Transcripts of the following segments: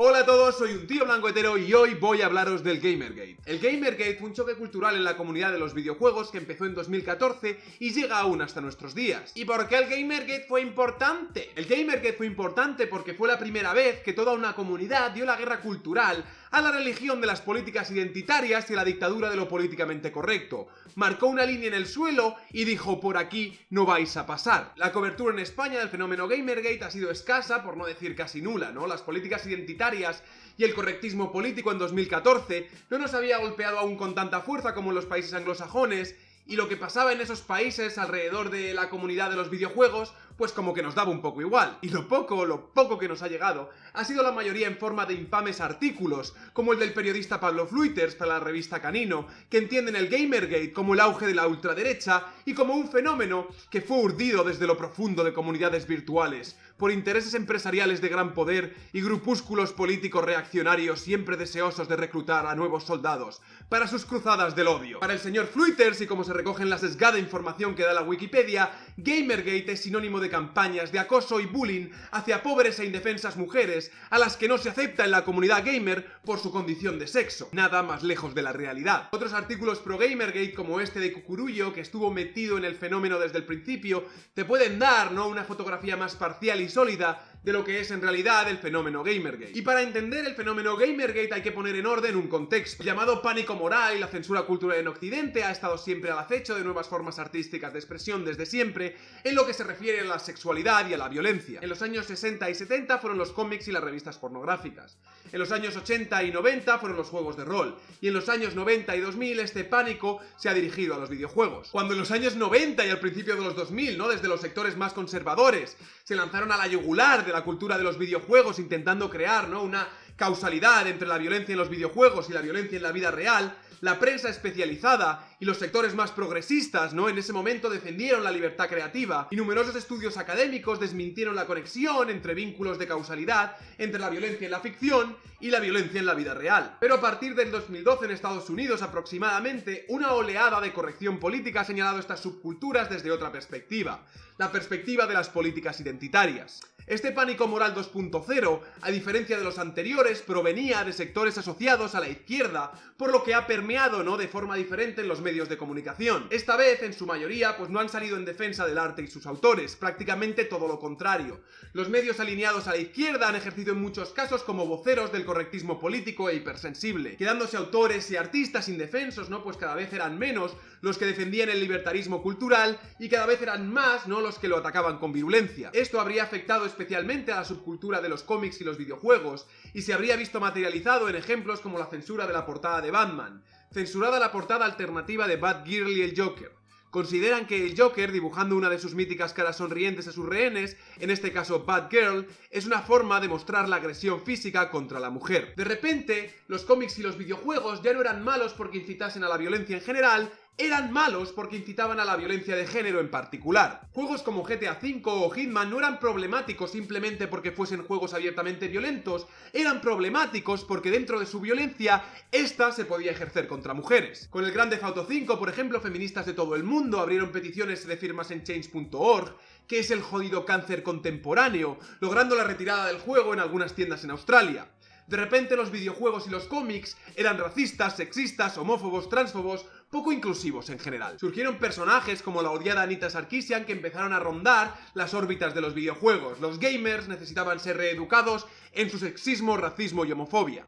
Hola a todos, soy un tío blanco hetero y hoy voy a hablaros del Gamergate. El Gamergate fue un choque cultural en la comunidad de los videojuegos que empezó en 2014 y llega aún hasta nuestros días. ¿Y por qué el Gamergate fue importante? El Gamergate fue importante porque fue la primera vez que toda una comunidad dio la guerra cultural a la religión de las políticas identitarias y a la dictadura de lo políticamente correcto. Marcó una línea en el suelo y dijo: por aquí no vais a pasar. La cobertura en España del fenómeno Gamergate ha sido escasa, por no decir casi nula, ¿no? Las políticas identitarias y el correctismo político en 2014 no nos había golpeado aún con tanta fuerza como en los países anglosajones, y lo que pasaba en esos países alrededor de la comunidad de los videojuegos, pues como que nos daba un poco igual. Y lo poco que nos ha llegado, ha sido la mayoría en forma de infames artículos, como el del periodista Pablo Fluiters para la revista Canino, que entienden el Gamergate como el auge de la ultraderecha y como un fenómeno que fue urdido desde lo profundo de comunidades virtuales, por intereses empresariales de gran poder y grupúsculos políticos reaccionarios siempre deseosos de reclutar a nuevos soldados para sus cruzadas del odio. Para el señor Fluiters, y como se recoge en la sesgada información que da la Wikipedia, Gamergate es sinónimo de campañas de acoso y bullying hacia pobres e indefensas mujeres a las que no se acepta en la comunidad gamer por su condición de sexo. Nada más lejos de la realidad. Otros artículos pro Gamergate, como este de Cucurullo, que estuvo metido en el fenómeno desde el principio, te pueden dar, ¿no?, una fotografía más parcial y sólida de lo que es en realidad el fenómeno Gamergate. Y para entender el fenómeno Gamergate hay que poner en orden un contexto. El llamado pánico moral y la censura cultural en Occidente ha estado siempre al acecho de nuevas formas artísticas de expresión desde siempre en lo que se refiere a la sexualidad y a la violencia. En los años 60 y 70 fueron los cómics y las revistas pornográficas. En los años 80 y 90 fueron los juegos de rol. Y en los años 90 y 2000 este pánico se ha dirigido a los videojuegos. Cuando en los años 90 y al principio de los 2000, ¿no?, desde los sectores más conservadores, se lanzaron a la yugular de la cultura de los videojuegos intentando crear, ¿no?, una causalidad entre la violencia en los videojuegos y la violencia en la vida real, la prensa especializada y los sectores más progresistas, ¿no?, en ese momento defendieron la libertad creativa, y numerosos estudios académicos desmintieron la conexión entre vínculos de causalidad entre la violencia en la ficción y la violencia en la vida real. Pero a partir del 2012 en Estados Unidos aproximadamente, una oleada de corrección política ha señalado estas subculturas desde otra perspectiva, la perspectiva de las políticas identitarias. Este pánico moral 2.0, a diferencia de los anteriores, provenía de sectores asociados a la izquierda, por lo que ha permeado, ¿no?, de forma diferente en los medios de comunicación. Esta vez, en su mayoría, pues no han salido en defensa del arte y sus autores, prácticamente todo lo contrario. Los medios alineados a la izquierda han ejercido en muchos casos como voceros del correctismo político e hipersensible, quedándose autores y artistas indefensos, ¿no?, pues cada vez eran menos los que defendían el libertarismo cultural y cada vez eran más, ¿no?, los que lo atacaban con virulencia. Esto habría afectado especialmente a la subcultura de los cómics y los videojuegos, y se habría visto materializado en ejemplos como la censura de la portada de Batman, censurada la portada alternativa de Batgirl y el Joker. Consideran que el Joker, dibujando una de sus míticas caras sonrientes a sus rehenes, en este caso Batgirl, es una forma de mostrar la agresión física contra la mujer. De repente, los cómics y los videojuegos ya no eran malos porque incitasen a la violencia en general, eran malos porque incitaban a la violencia de género en particular. Juegos como GTA V o Hitman no eran problemáticos simplemente porque fuesen juegos abiertamente violentos, eran problemáticos porque dentro de su violencia, esta se podía ejercer contra mujeres. Con el Grand Theft Auto V, por ejemplo, feministas de todo el mundo abrieron peticiones de firmas en change.org, que es el jodido cáncer contemporáneo, logrando la retirada del juego en algunas tiendas en Australia. De repente los videojuegos y los cómics eran racistas, sexistas, homófobos, transfobos, poco inclusivos en general. Surgieron personajes como la odiada Anita Sarkeesian que empezaron a rondar las órbitas de los videojuegos. Los gamers necesitaban ser reeducados en su sexismo, racismo y homofobia.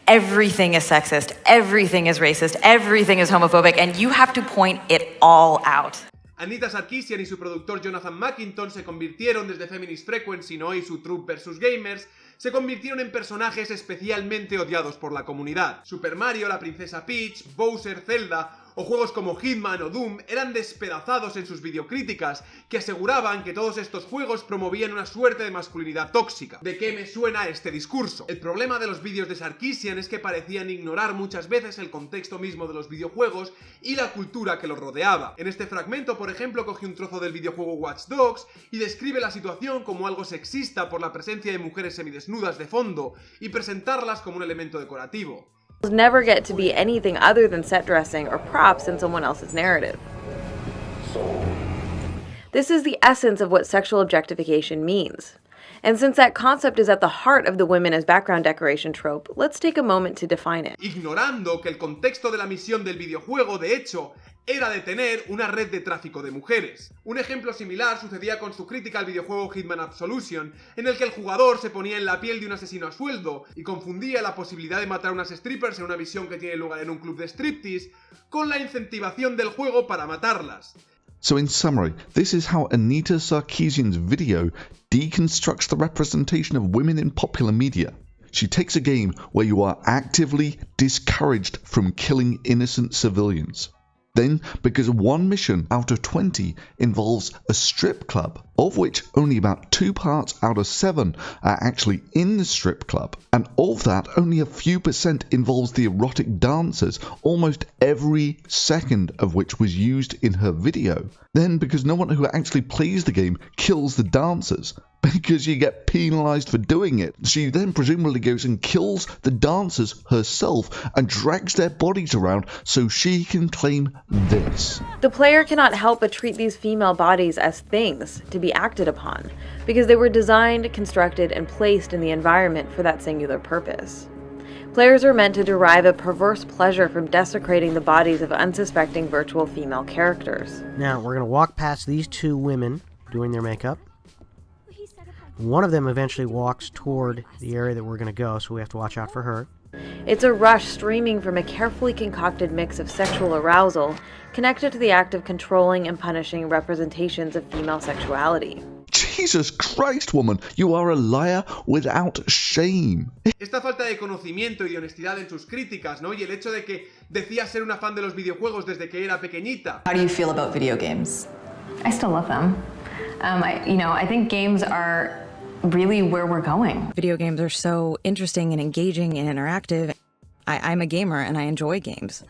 Everything is sexist, everything is racist, everything is homophobic, and you have to point it all out. Anita Sarkeesian y su productor Jonathan Mackintosh se convirtieron desde Feminist Frequency, ¿no?, y su Troop vs Gamers, se convirtieron en personajes especialmente odiados por la comunidad. Super Mario, la princesa Peach, Bowser, Zelda o juegos como Hitman o Doom eran despedazados en sus videocríticas, que aseguraban que todos estos juegos promovían una suerte de masculinidad tóxica. ¿De qué me suena este discurso? El problema de los vídeos de Sarkeesian es que parecían ignorar muchas veces el contexto mismo de los videojuegos y la cultura que los rodeaba. En este fragmento, por ejemplo, coge un trozo del videojuego Watch Dogs y describe la situación como algo sexista por la presencia de mujeres semidesnudas de fondo y presentarlas como un elemento decorativo. Never get to be anything other than set dressing or props in someone else's narrative. This is the essence of what sexual objectification means. And since that concept is at the heart of the women as background decoration trope, let's take a moment to define it. Ignorando que el contexto de la misión del videojuego, de hecho, era detener una red de tráfico de mujeres. Un ejemplo similar sucedía con su crítica al videojuego Hitman Absolution, en el que el jugador se ponía en la piel de un asesino a sueldo y confundía la posibilidad de matar a unas strippers en una misión que tiene lugar en un club de striptease con la incentivación del juego para matarlas. So in summary, this is how Anita Sarkeesian's video deconstructs the representation of women in popular media. She takes a game where you are actively discouraged from killing innocent civilians. Then, because one mission out of 20 involves a strip club, of which only about 2 parts out of 7 are actually in the strip club, and of that only a few % involves the erotic dancers, almost every second of which was used in her video. Then, because no one who actually plays the game kills the dancers, because you get penalised for doing it, she then presumably goes and kills the dancers herself and drags their bodies around so she can claim this. The player cannot help but treat these female bodies as things to be acted upon, because they were designed, constructed, and placed in the environment for that singular purpose. Players are meant to derive a perverse pleasure from desecrating the bodies of unsuspecting virtual female characters. Now, we're going to walk past these 2 women doing their makeup. One of them eventually walks toward the area that we're going to go, so we have to watch out for her. It's a rush streaming from a carefully concocted mix of sexual arousal connected to the act of controlling and punishing representations of female sexuality. Jesus Christ, woman, you are a liar without shame. Esta falta de conocimiento y de honestidad en sus críticas, ¿no? Y el hecho de que decía ser una fan de los videojuegos desde que era pequeñita. How do you feel about video games? I still love them. I think games are really where we're going. Video games are so interesting and engaging and interactive. I'm a gamer and I enjoy games.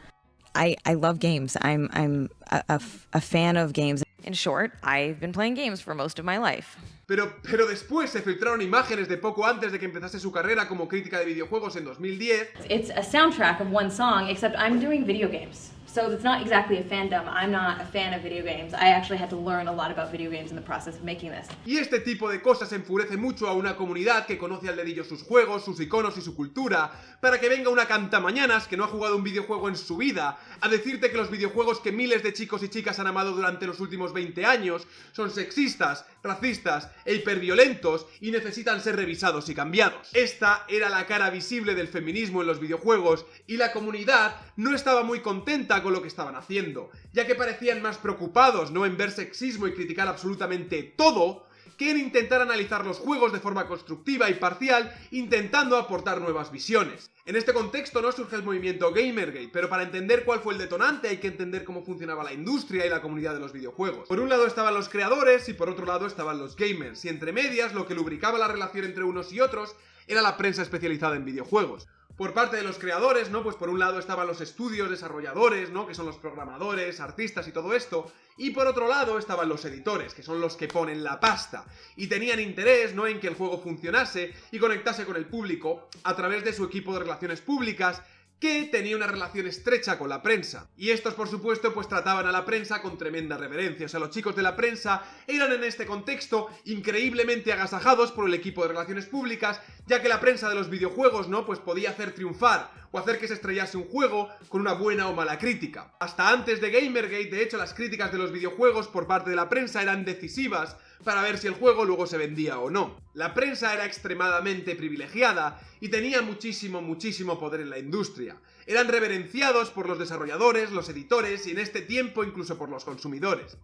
I love games. I'm a fan of games. In short, I've been playing games for most of my life. Pero después se filtraron imágenes de poco antes de que empezase su carrera como crítica de videojuegos en 2010. It's a soundtrack of one song, except I'm doing video games. So it's not exactly a fandom. I'm not a fan of video games. I actually had to learn a lot about video games in the process of making this. Y este tipo de cosas enfurece mucho a una comunidad que conoce al dedillo sus juegos, sus iconos y su cultura, para que venga una cantamañanas que no ha jugado un videojuego en su vida a decirte que los videojuegos que miles de chicos y chicas han amado durante los últimos 20 años son sexistas, racistas e hiperviolentos y necesitan ser revisados y cambiados. Esta era la cara visible del feminismo en los videojuegos y la comunidad no estaba muy contenta con lo que estaban haciendo, ya que parecían más preocupados, ¿no?, en ver sexismo y criticar absolutamente todo, que en intentar analizar los juegos de forma constructiva y parcial, intentando aportar nuevas visiones. En este contexto no surge el movimiento Gamergate, pero para entender cuál fue el detonante hay que entender cómo funcionaba la industria y la comunidad de los videojuegos. Por un lado estaban los creadores y por otro lado estaban los gamers, y entre medias lo que lubricaba la relación entre unos y otros era la prensa especializada en videojuegos. Por parte de los creadores, ¿no? Pues por un lado estaban los estudios desarrolladores, ¿no?, que son los programadores, artistas y todo esto, y por otro lado estaban los editores, que son los que ponen la pasta, y tenían interés, ¿no?, en que el juego funcionase y conectase con el público a través de su equipo de relaciones públicas, que tenía una relación estrecha con la prensa. Y estos, por supuesto, pues trataban a la prensa con tremenda reverencia. O sea, los chicos de la prensa eran en este contexto increíblemente agasajados por el equipo de relaciones públicas, ya que la prensa de los videojuegos, ¿no?, pues podía hacer triunfar o hacer que se estrellase un juego con una buena o mala crítica. Hasta antes de Gamergate, de hecho, las críticas de los videojuegos por parte de la prensa eran decisivas para ver si el juego luego se vendía o no. La prensa era extremadamente privilegiada y tenía muchísimo poder en la industria. Eran reverenciados por los desarrolladores, los editores y en este tiempo incluso por los consumidores.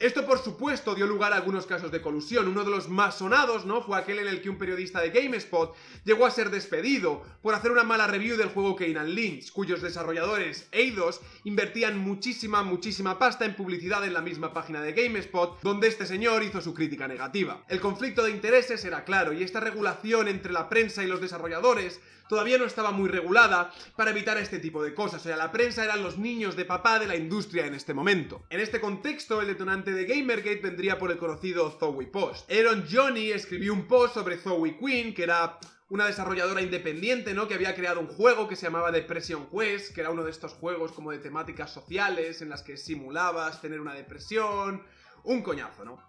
Esto, por supuesto, dio lugar a algunos casos de colusión. Uno de los más sonados, ¿no?, fue aquel en el que un periodista de GameSpot llegó a ser despedido por hacer una mala review del juego Kane & Lynch, cuyos desarrolladores, Eidos, invertían muchísima pasta en publicidad en la misma página de GameSpot, donde este señor hizo su crítica negativa. El conflicto de intereses era claro, y esta regulación entre la prensa y los desarrolladores todavía no estaba muy regulada para evitar este tipo de cosas. O sea, la prensa eran los niños de papá de la industria en este momento. En este contexto, el detonante de Gamergate vendría por el conocido Zowie Post. Aaron Johnny escribió un post sobre Zowie Queen, que era una desarrolladora independiente, ¿no?, que había creado un juego que se llamaba Depression Quest, que era uno de estos juegos como de temáticas sociales en las que simulabas tener una depresión, un coñazo, ¿no?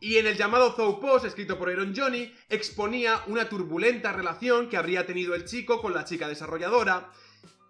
Y en el llamado Zou Post, escrito por Iron Johnny, exponía una turbulenta relación que habría tenido el chico con la chica desarrolladora,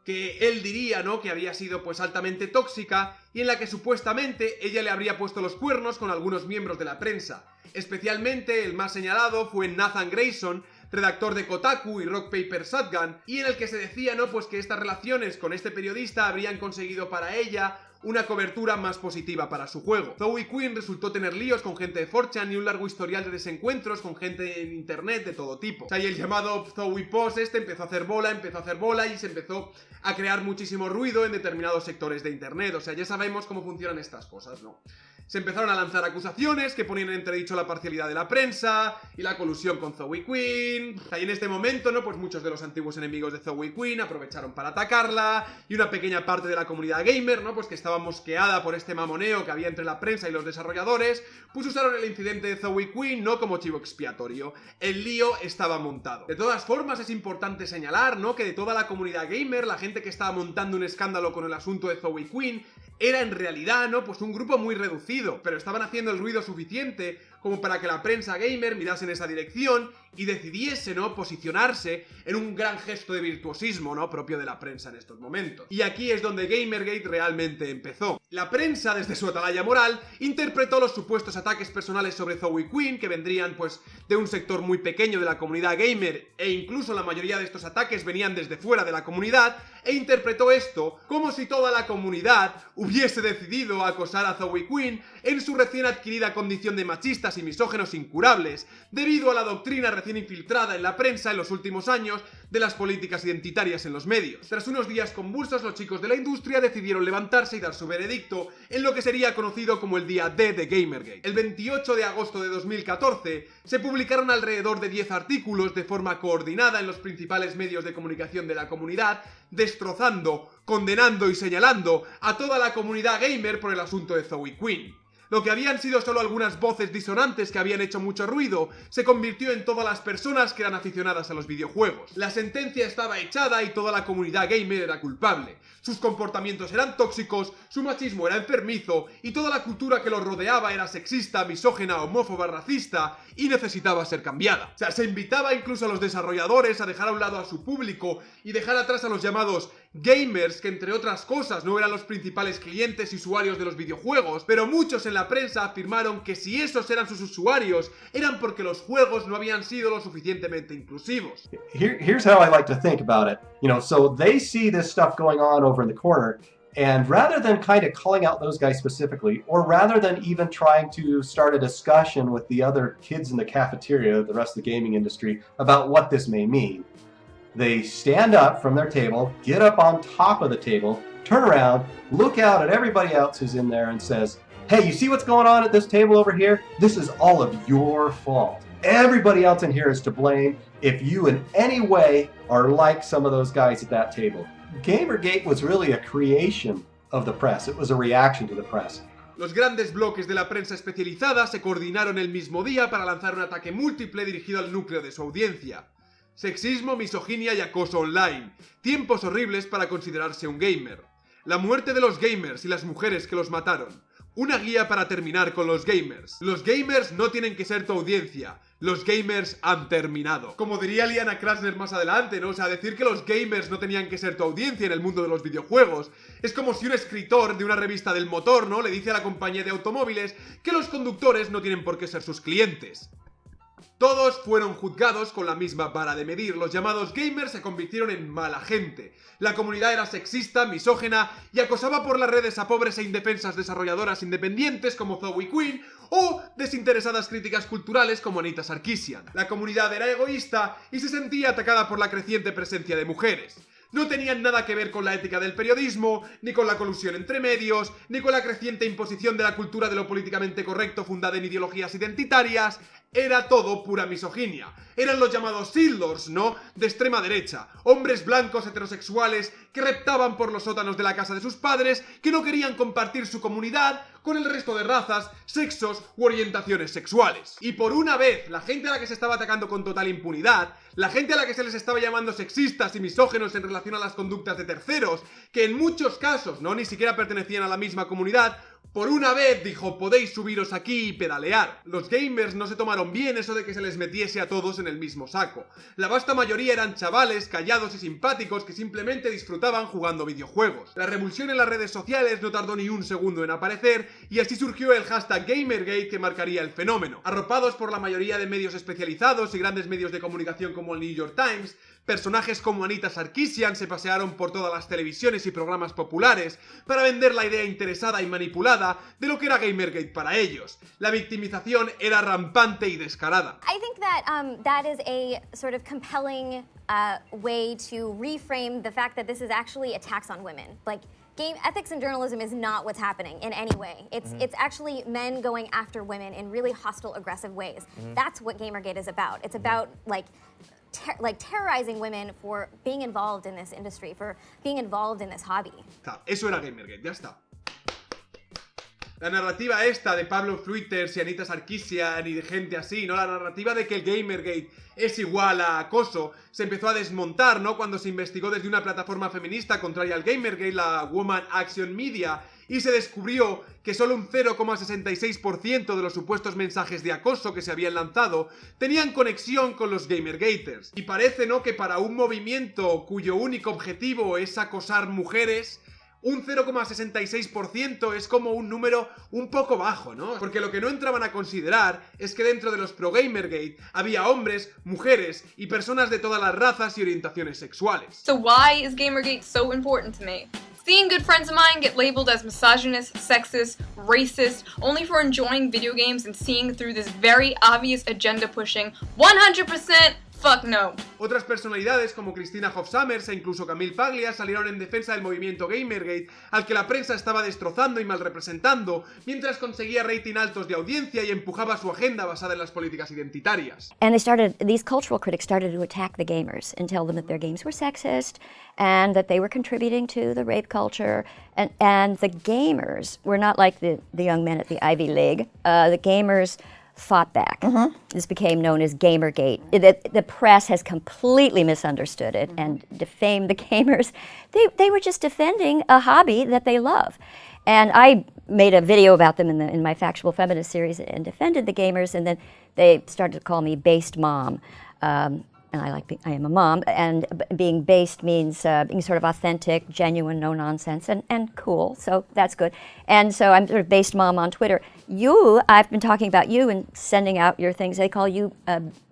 que él diría, ¿no?, que había sido pues altamente tóxica y en la que supuestamente ella le habría puesto los cuernos con algunos miembros de la prensa. Especialmente el más señalado fue Nathan Grayson, redactor de Kotaku y Rock Paper Shotgun, y en el que se decía, ¿no?, pues que estas relaciones con este periodista habrían conseguido para ella una cobertura más positiva para su juego. Zoe Quinn resultó tener líos con gente de 4chan y un largo historial de desencuentros con gente en internet de todo tipo. O sea, y el llamado Zoe Post empezó a hacer bola y se empezó a crear muchísimo ruido en determinados sectores de internet. O sea, ya sabemos cómo funcionan estas cosas, ¿no? Se empezaron a lanzar acusaciones que ponían en entredicho la parcialidad de la prensa y la colusión con Zoe Quinn. Y en este momento, ¿no?, pues muchos de los antiguos enemigos de Zoe Quinn aprovecharon para atacarla, y una pequeña parte de la comunidad gamer, ¿no?, pues que estaba mosqueada por este mamoneo que había entre la prensa y los desarrolladores, pues usaron el incidente de Zoe Quinn no como chivo expiatorio. El lío estaba montado. De todas formas, es importante señalar, ¿no?, que de toda la comunidad gamer, la gente que estaba montando un escándalo con el asunto de Zoe Quinn era en realidad, ¿no?, pues un grupo muy reducido, pero estaban haciendo el ruido suficiente como para que la prensa gamer mirase en esa dirección y decidiese, ¿no?, posicionarse en un gran gesto de virtuosismo, ¿no?, propio de la prensa en estos momentos. Y aquí es donde Gamergate realmente empezó. La prensa, desde su atalaya moral, interpretó los supuestos ataques personales sobre Zoe Quinn, que vendrían, pues, de un sector muy pequeño de la comunidad gamer, e incluso la mayoría de estos ataques venían desde fuera de la comunidad, e interpretó esto como si toda la comunidad hubiese decidido acosar a Zoe Quinn en su recién adquirida condición de machistas y misógenos incurables, debido a la doctrina recién infiltrada en la prensa en los últimos años de las políticas identitarias en los medios. Tras unos días convulsos, los chicos de la industria decidieron levantarse y dar su veredicto en lo que sería conocido como el día D de Gamergate. El 28 de agosto de 2014 se publicaron alrededor de 10 artículos de forma coordinada en los principales medios de comunicación de la comunidad, destrozando, condenando y señalando a toda la comunidad gamer por el asunto de Zoe Quinn. Lo que habían sido solo algunas voces disonantes que habían hecho mucho ruido, se convirtió en todas las personas que eran aficionadas a los videojuegos. La sentencia estaba echada y toda la comunidad gamer era culpable. Sus comportamientos eran tóxicos, su machismo era enfermizo y toda la cultura que los rodeaba era sexista, misógena, homófoba, racista y necesitaba ser cambiada. O sea, se invitaba incluso a los desarrolladores a dejar a un lado a su público y dejar atrás a los llamados gamers, que entre otras cosas no eran los principales clientes y usuarios de los videojuegos, pero muchos en la prensa afirmaron que si esos eran sus usuarios, eran porque los juegos no habían sido lo suficientemente inclusivos. Here's how I like to think about it. You know, so they see this stuff going on over in the corner, and rather than kind of calling out those guys specifically, or rather than even trying to start a discussion with the other kids in the cafeteria, the rest of the gaming industry, about what this may mean, they stand up from their table, get up on top of the table, turn around, look out at everybody else who's in there and says, hey, you see what's going on at this table over here? This is all of your fault. Everybody else in here is to blame if you in any way are like some of those guys at that table. Gamergate was really a creation of the press. It was a reaction to the press. Los grandes bloques de la prensa especializada se coordinaron el mismo día para lanzar un ataque múltiple dirigido al núcleo de su audiencia. Sexismo, misoginia y acoso online. Tiempos horribles para considerarse un gamer. La muerte de los gamers y las mujeres que los mataron. Una guía para terminar con los gamers. Los gamers no tienen que ser tu audiencia. Los gamers han terminado. Como diría Liana Krasner más adelante, ¿no? O sea, decir que los gamers no tenían que ser tu audiencia en el mundo de los videojuegos es como si un escritor de una revista del motor, ¿no?, le dice a la compañía de automóviles que los conductores no tienen por qué ser sus clientes. Todos fueron juzgados con la misma vara de medir. Los llamados gamers se convirtieron en mala gente. La comunidad era sexista, misógena y acosaba por las redes a pobres e indefensas desarrolladoras independientes como Zoe Quinn o desinteresadas críticas culturales como Anita Sarkeesian. La comunidad era egoísta y se sentía atacada por la creciente presencia de mujeres. No tenían nada que ver con la ética del periodismo, ni con la colusión entre medios, ni con la creciente imposición de la cultura de lo políticamente correcto fundada en ideologías identitarias. Era todo pura misoginia. Eran los llamados Seedlords, ¿no?, de extrema derecha. Hombres blancos heterosexuales que reptaban por los sótanos de la casa de sus padres, que no querían compartir su comunidad con el resto de razas, sexos u orientaciones sexuales. Y por una vez, la gente a la que se estaba atacando con total impunidad, la gente a la que se les estaba llamando sexistas y misógenos en relación a las conductas de terceros, que en muchos casos, ¿no?, ni siquiera pertenecían a la misma comunidad, Por una vez dijo, podéis subiros aquí y pedalear. Los gamers no se tomaron bien eso de que se les metiese a todos en el mismo saco. La vasta mayoría eran chavales callados y simpáticos que simplemente disfrutaban jugando videojuegos. La revulsión en las redes sociales no tardó ni un segundo en aparecer y así surgió el hashtag Gamergate que marcaría el fenómeno. Arropados por la mayoría de medios especializados y grandes medios de comunicación como el New York Times, personajes como Anita Sarkeesian se pasearon por todas las televisiones y programas populares para vender la idea interesada y manipulada de lo que era Gamergate para ellos. La victimización era rampante y descarada. I think that that is a sort of compelling way to reframe the fact that this is actually attacks on women. Like, game ethics in journalism is not what's happening in any way. It's actually men going after women in really hostile, aggressive ways. That's what Gamergate is about. It's about like terrorizing women for being involved in this industry, for being involved in this hobby. Eso era Gamergate, ya está. La narrativa esta de Pablo Fluiters y Anita Sarkeesian y de gente así, ¿no? La narrativa de que el Gamergate es igual a acoso se empezó a desmontar, ¿no? Cuando se investigó desde una plataforma feminista contraria al Gamergate, la Woman Action Media, y se descubrió que solo un 0,66% de los supuestos mensajes de acoso que se habían lanzado tenían conexión con los Gamergaters. Y parece, ¿no?, que para un movimiento cuyo único objetivo es acosar mujeres, un 0,66% es como un número un poco bajo, ¿no? Porque lo que no entraban a considerar es que dentro de los pro Gamergate había hombres, mujeres y personas de todas las razas y orientaciones sexuales. So why is Gamergate so important to me? Seeing good friends of mine get labeled as misogynist, sexist, racist, only for enjoying video games and seeing through this very obvious agenda pushing 100% fuck no. Otras personalidades como Christina Hoff Sommers e incluso Camille Paglia salieron en defensa del movimiento Gamergate, al que la prensa estaba destrozando y mal representando, mientras conseguía rating altos de audiencia y empujaba su agenda basada en las políticas identitarias. And these cultural critics started to attack the gamers and tell them that their games were sexist and that they were contributing to the rape culture. And the gamers were not like the young men at the Ivy League. The gamers fought back. This became known as Gamergate. The press has completely misunderstood it and defamed the gamers. They were just defending a hobby that they love. And I made a video about them in my Factual Feminist series and defended the gamers, and then they started to call me based mom. And I am a mom, and being based means being sort of authentic, genuine, no nonsense, and cool, so that's good. And so I'm sort of based mom on Twitter. I've been talking about you and sending out your things. They call you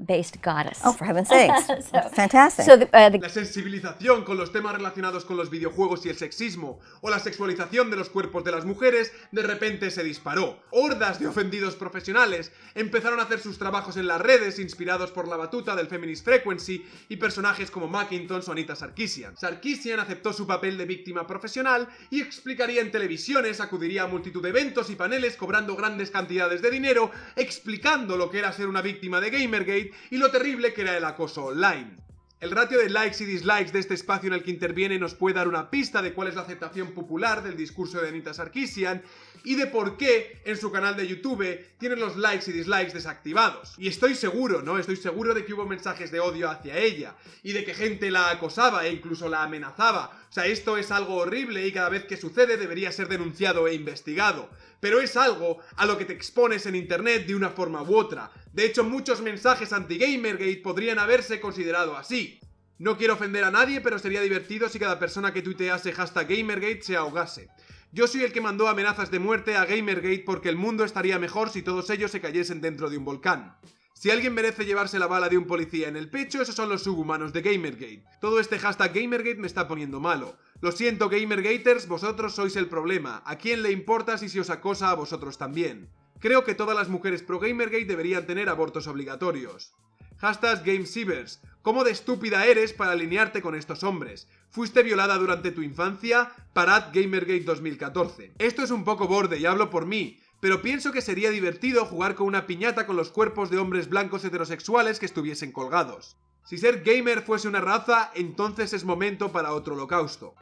based goddess. Oh, for heaven's sakes. So, fantastic. So La sensibilización con los temas relacionados con los videojuegos y el sexismo, o la sexualización de los cuerpos de las mujeres, de repente se disparó. Hordas de ofendidos profesionales empezaron a hacer sus trabajos en las redes, inspirados por la batuta del Feminist Frequency y personajes como Macintosh o Anita Sarkeesian. Sarkeesian aceptó su papel de víctima profesional y explicaría en televisiones, acudiría a multitud de eventos y paneles cobrando grandes cantidades de dinero, explicando lo que era ser una víctima de Gamergate y lo terrible que era el acoso online. El ratio de likes y dislikes de este espacio en el que interviene nos puede dar una pista de cuál es la aceptación popular del discurso de Anita Sarkeesian y de por qué en su canal de YouTube tienen los likes y dislikes desactivados. Y estoy seguro, ¿no? Estoy seguro de que hubo mensajes de odio hacia ella y de que gente la acosaba e incluso la amenazaba. O sea, esto es algo horrible y cada vez que sucede debería ser denunciado e investigado. Pero es algo a lo que te expones en internet de una forma u otra. De hecho, muchos mensajes anti-Gamergate podrían haberse considerado así. No quiero ofender a nadie, pero sería divertido si cada persona que tuitease #Gamergate se ahogase. Yo soy el que mandó amenazas de muerte a Gamergate porque el mundo estaría mejor si todos ellos se cayesen dentro de un volcán. Si alguien merece llevarse la bala de un policía en el pecho, esos son los subhumanos de Gamergate. Todo este #Gamergate me está poniendo malo. Lo siento, Gamergaters, vosotros sois el problema. ¿A quién le importa si se os acosa a vosotros también? Creo que todas las mujeres pro Gamergate deberían tener abortos obligatorios. #GameSievers. ¿Cómo de estúpida eres para alinearte con estos hombres? ¿Fuiste violada durante tu infancia? Parad Gamergate 2014. Esto es un poco borde y hablo por mí, pero pienso que sería divertido jugar con una piñata con los cuerpos de hombres blancos heterosexuales que estuviesen colgados. Si ser gamer fuese una raza, entonces es momento para otro holocausto.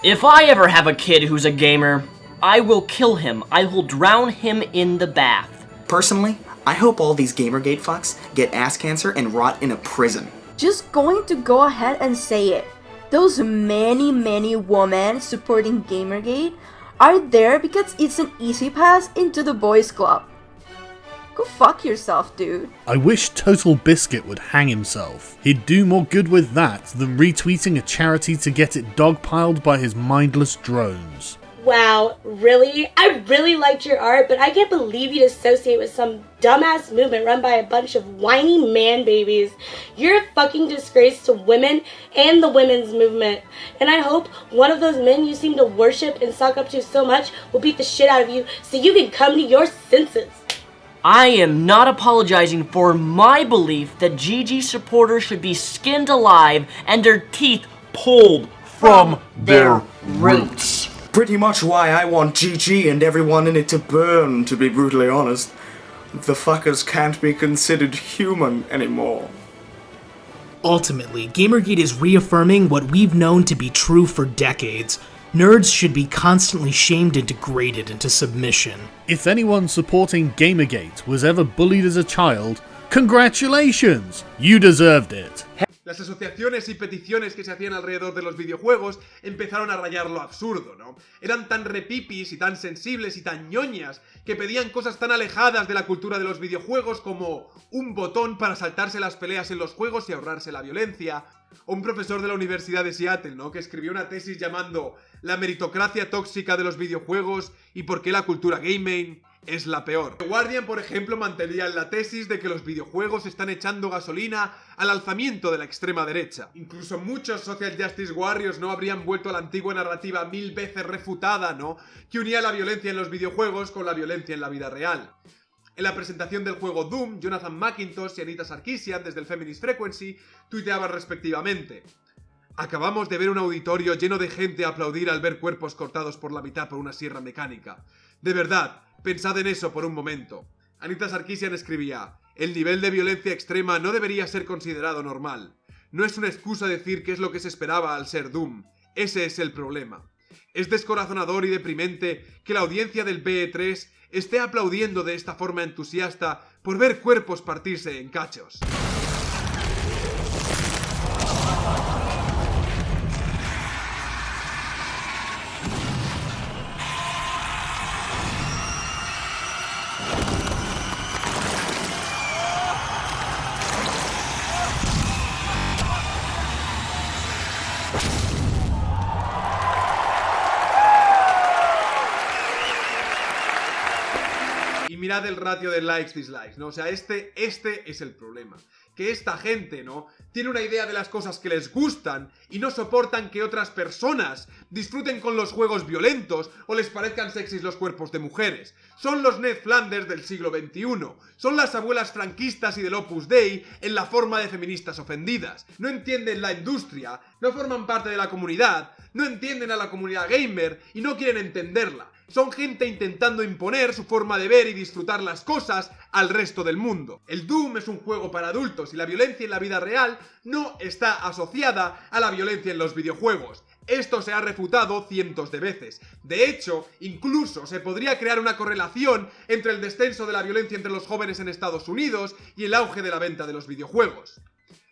If I ever have a kid who's a gamer, I will kill him. I will drown him in the bath. Personally, I hope all these Gamergate fucks get ass cancer and rot in a prison. Just going to go ahead and say it. those many women supporting Gamergate are there because it's an easy pass into the boys club. Go fuck yourself, dude. I wish Total Biscuit would hang himself. He'd do more good with that than retweeting a charity to get it dogpiled by his mindless drones. Wow, really? I really liked your art, but I can't believe you'd associate with some dumbass movement run by a bunch of whiny man babies. You're a fucking disgrace to women and the women's movement. And I hope one of those men you seem to worship and suck up to so much will beat the shit out of you so you can come to your senses. I am not apologizing for my belief that GG supporters should be skinned alive and their teeth pulled from their roots. Pretty much why I want GG and everyone in it to burn, to be brutally honest. The fuckers can't be considered human anymore. Ultimately, Gamergate is reaffirming what we've known to be true for decades. Nerds should be constantly shamed and degraded into submission. If anyone supporting Gamergate was ever bullied as a child, congratulations! You deserved it. Las asociaciones y peticiones que se hacían alrededor de los videojuegos empezaron a rayar lo absurdo, ¿no? Eran tan repipis y tan sensibles y tan ñoñas que pedían cosas tan alejadas de la cultura de los videojuegos como un botón para saltarse las peleas en los juegos y ahorrarse la violencia, o un profesor de la Universidad de Seattle, ¿no? Que escribió una tesis llamando La meritocracia tóxica de los videojuegos y por qué la cultura gaming es la peor. The Guardian, por ejemplo, mantenía la tesis de que los videojuegos están echando gasolina al alzamiento de la extrema derecha. Incluso muchos social justice warriors no habrían vuelto a la antigua narrativa 1000 veces refutada, ¿no? Que unía la violencia en los videojuegos con la violencia en la vida real. En la presentación del juego Doom, Jonathan McIntosh y Anita Sarkeesian, desde el Feminist Frequency, tuiteaban respectivamente: acabamos de ver un auditorio lleno de gente aplaudir al ver cuerpos cortados por la mitad por una sierra mecánica. De verdad, pensad en eso por un momento. Anita Sarkeesian escribía: el nivel de violencia extrema no debería ser considerado normal. No es una excusa decir que es lo que se esperaba al ser Doom. Ese es el problema. Es descorazonador y deprimente que la audiencia del BE3 esté aplaudiendo de esta forma entusiasta por ver cuerpos partirse en cachos. Y mirad el ratio de likes, dislikes, ¿no? O sea, este es el problema. Que esta gente, ¿no? Tiene una idea de las cosas que les gustan y no soportan que otras personas disfruten con los juegos violentos o les parezcan sexys los cuerpos de mujeres. Son los Ned Flanders del siglo XXI. Son las abuelas franquistas y del Opus Dei en la forma de feministas ofendidas. No entienden la industria, no forman parte de la comunidad, no entienden a la comunidad gamer y no quieren entenderla. Son gente intentando imponer su forma de ver y disfrutar las cosas al resto del mundo. El Doom es un juego para adultos y la violencia en la vida real no está asociada a la violencia en los videojuegos. Esto se ha refutado cientos de veces. De hecho, incluso se podría crear una correlación entre el descenso de la violencia entre los jóvenes en Estados Unidos y el auge de la venta de los videojuegos.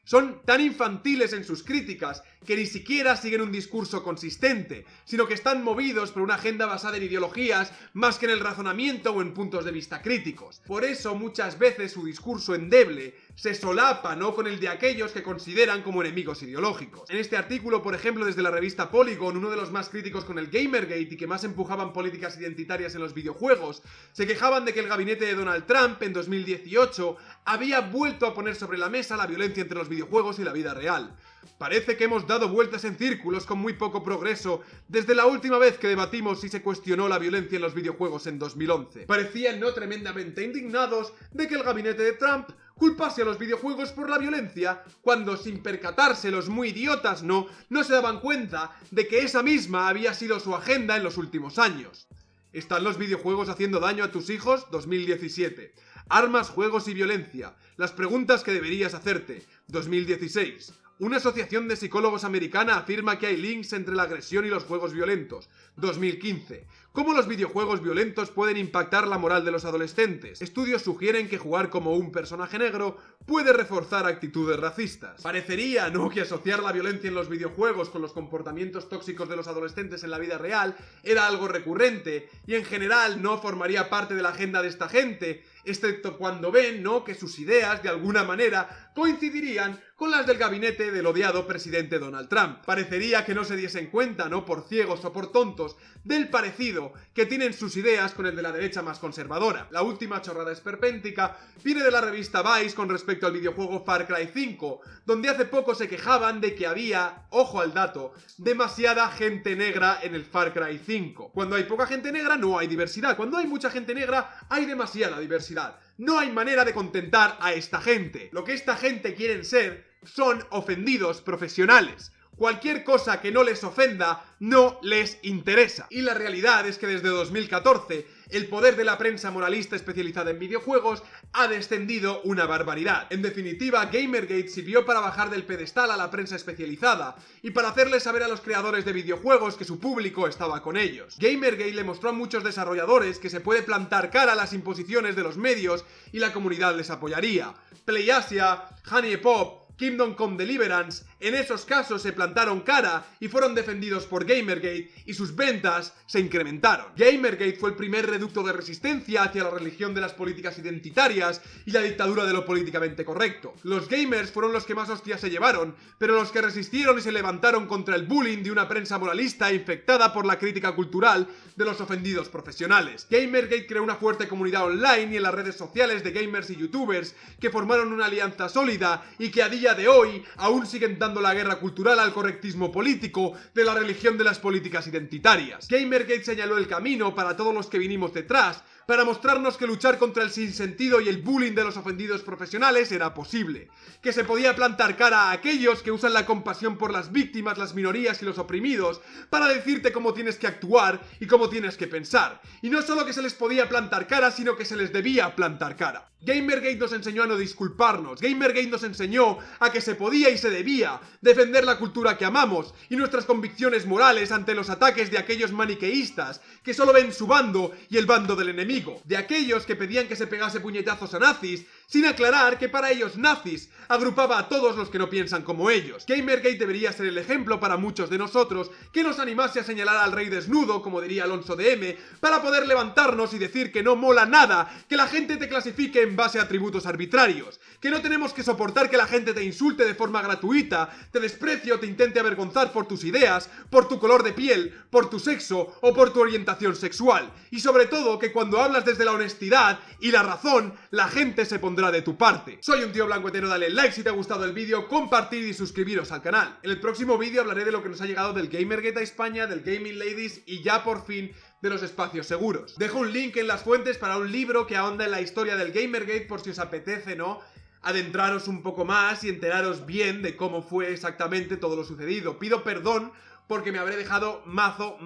Son tan infantiles en sus críticas que ni siquiera siguen un discurso consistente, sino que están movidos por una agenda basada en ideologías más que en el razonamiento o en puntos de vista críticos. Por eso muchas veces su discurso endeble se solapa, ¿no?, con el de aquellos que consideran como enemigos ideológicos. En este artículo, por ejemplo, desde la revista Polygon, uno de los más críticos con el Gamergate y que más empujaban políticas identitarias en los videojuegos, se quejaban de que el gabinete de Donald Trump en 2018 había vuelto a poner sobre la mesa la violencia entre los videojuegos y la vida real. Parece que hemos dado vueltas en círculos con muy poco progreso desde la última vez que debatimos si se cuestionó la violencia en los videojuegos en 2011. Parecían no tremendamente indignados de que el gabinete de Trump culpase a los videojuegos por la violencia, cuando sin percatarse los muy idiotas no se daban cuenta de que esa misma había sido su agenda en los últimos años. ¿Están los videojuegos haciendo daño a tus hijos? 2017. Armas, juegos y violencia. Las preguntas que deberías hacerte. 2016. Una asociación de psicólogos americana afirma que hay links entre la agresión y los juegos violentos. 2015. cómo los videojuegos violentos pueden impactar la moral de los adolescentes. Estudios sugieren que jugar como un personaje negro puede reforzar actitudes racistas. Parecería, ¿no?, que asociar la violencia en los videojuegos con los comportamientos tóxicos de los adolescentes en la vida real era algo recurrente y en general no formaría parte de la agenda de esta gente, excepto cuando ven, ¿no?, que sus ideas de alguna manera coincidirían con las del gabinete del odiado presidente Donald Trump. Parecería que no se diesen cuenta, ¿no?, por ciegos o por tontos, del parecido que tienen sus ideas con el de la derecha más conservadora. La última chorrada esperpéntica viene de la revista Vice con respecto al videojuego Far Cry 5, donde hace poco se quejaban de que había, ojo al dato, demasiada gente negra en el Far Cry 5. Cuando hay poca gente negra no hay diversidad, cuando hay mucha gente negra hay demasiada diversidad. No hay manera de contentar a esta gente. Lo que esta gente quieren ser son ofendidos profesionales. Cualquier cosa que no les ofenda no les interesa. Y la realidad es que desde 2014 el poder de la prensa moralista especializada en videojuegos ha descendido una barbaridad. En definitiva, Gamergate sirvió para bajar del pedestal a la prensa especializada y para hacerles saber a los creadores de videojuegos que su público estaba con ellos. Gamergate le mostró a muchos desarrolladores que se puede plantar cara a las imposiciones de los medios y la comunidad les apoyaría. PlayAsia, HoneyPop, Kingdom Come Deliverance, en esos casos se plantaron cara y fueron defendidos por Gamergate y sus ventas se incrementaron. Gamergate fue el primer reducto de resistencia hacia la religión de las políticas identitarias y la dictadura de lo políticamente correcto. Los gamers fueron los que más hostias se llevaron, pero los que resistieron y se levantaron contra el bullying de una prensa moralista infectada por la crítica cultural de los ofendidos profesionales. Gamergate creó una fuerte comunidad online y en las redes sociales de gamers y youtubers que formaron una alianza sólida y que a día de hoy aún siguen dando la guerra cultural al correctismo político de la religión de las políticas identitarias. Gamergate señaló el camino para todos los que vinimos detrás, para mostrarnos que luchar contra el sinsentido y el bullying de los ofendidos profesionales era posible, que se podía plantar cara a aquellos que usan la compasión por las víctimas, las minorías y los oprimidos para decirte cómo tienes que actuar y cómo tienes que pensar, y no solo que se les podía plantar cara, sino que se les debía plantar cara. Gamergate nos enseñó a no disculparnos, Gamergate nos enseñó a que se podía y se debía defender la cultura que amamos y nuestras convicciones morales ante los ataques de aquellos maniqueístas que solo ven su bando y el bando del enemigo, de aquellos que pedían que se pegase puñetazos a nazis sin aclarar que para ellos nazis agrupaba a todos los que no piensan como ellos. Gamergate debería ser el ejemplo para muchos de nosotros que nos animase a señalar al rey desnudo, como diría Alonso DM, para poder levantarnos y decir que no mola nada que la gente te clasifique en base a atributos arbitrarios, que no tenemos que soportar que la gente te insulte de forma gratuita, te desprecie o te intente avergonzar por tus ideas, por tu color de piel, por tu sexo o por tu orientación sexual, y sobre todo que cuando hablas desde la honestidad y la razón, la gente se pondrá de tu parte. Soy un tío blanco hetero, dale like si te ha gustado el vídeo, compartid y suscribiros al canal. En el próximo vídeo hablaré de lo que nos ha llegado del Gamergate a España, del Gaming Ladies y ya por fin de los espacios seguros. Dejo un link en las fuentes para un libro que ahonda en la historia del Gamergate por si os apetece, ¿no?, adentraros un poco más y enteraros bien de cómo fue exactamente todo lo sucedido. Pido perdón porque me habré dejado mazo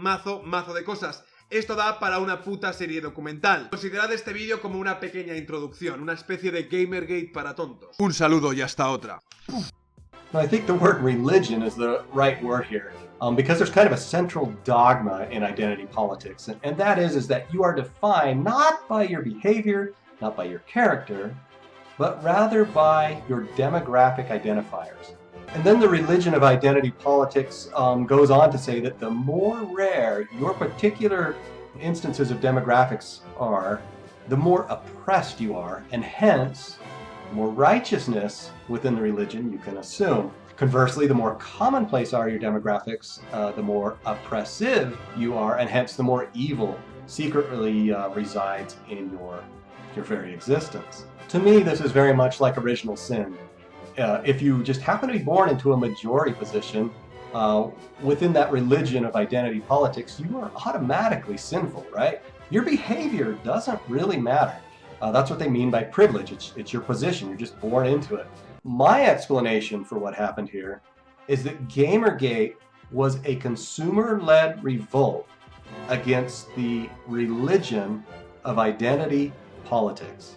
de cosas. Esto da para una puta serie documental. Considerad este vídeo como una pequeña introducción, una especie de Gamergate para tontos. Un saludo y hasta otra. I think the word religion is the right word here, because there's kind of a central dogma in identity politics, and that is that you are defined not by your behavior, not by your character, but rather by your demographic identifiers. And then the religion of identity politics goes on to say that the more rare your particular instances of demographics are, the more oppressed you are, and hence, more righteousness within the religion you can assume. Conversely, the more commonplace are your demographics, the more oppressive you are, and hence the more evil secretly resides in your very existence. To me, this is very much like original sin. If you just happen to be born into a majority position within that religion of identity politics, you are automatically sinful, right? Your behavior doesn't really matter. That's what they mean by privilege. It's your position. You're just born into it. My explanation for what happened here is that Gamergate was a consumer-led revolt against the religion of identity politics.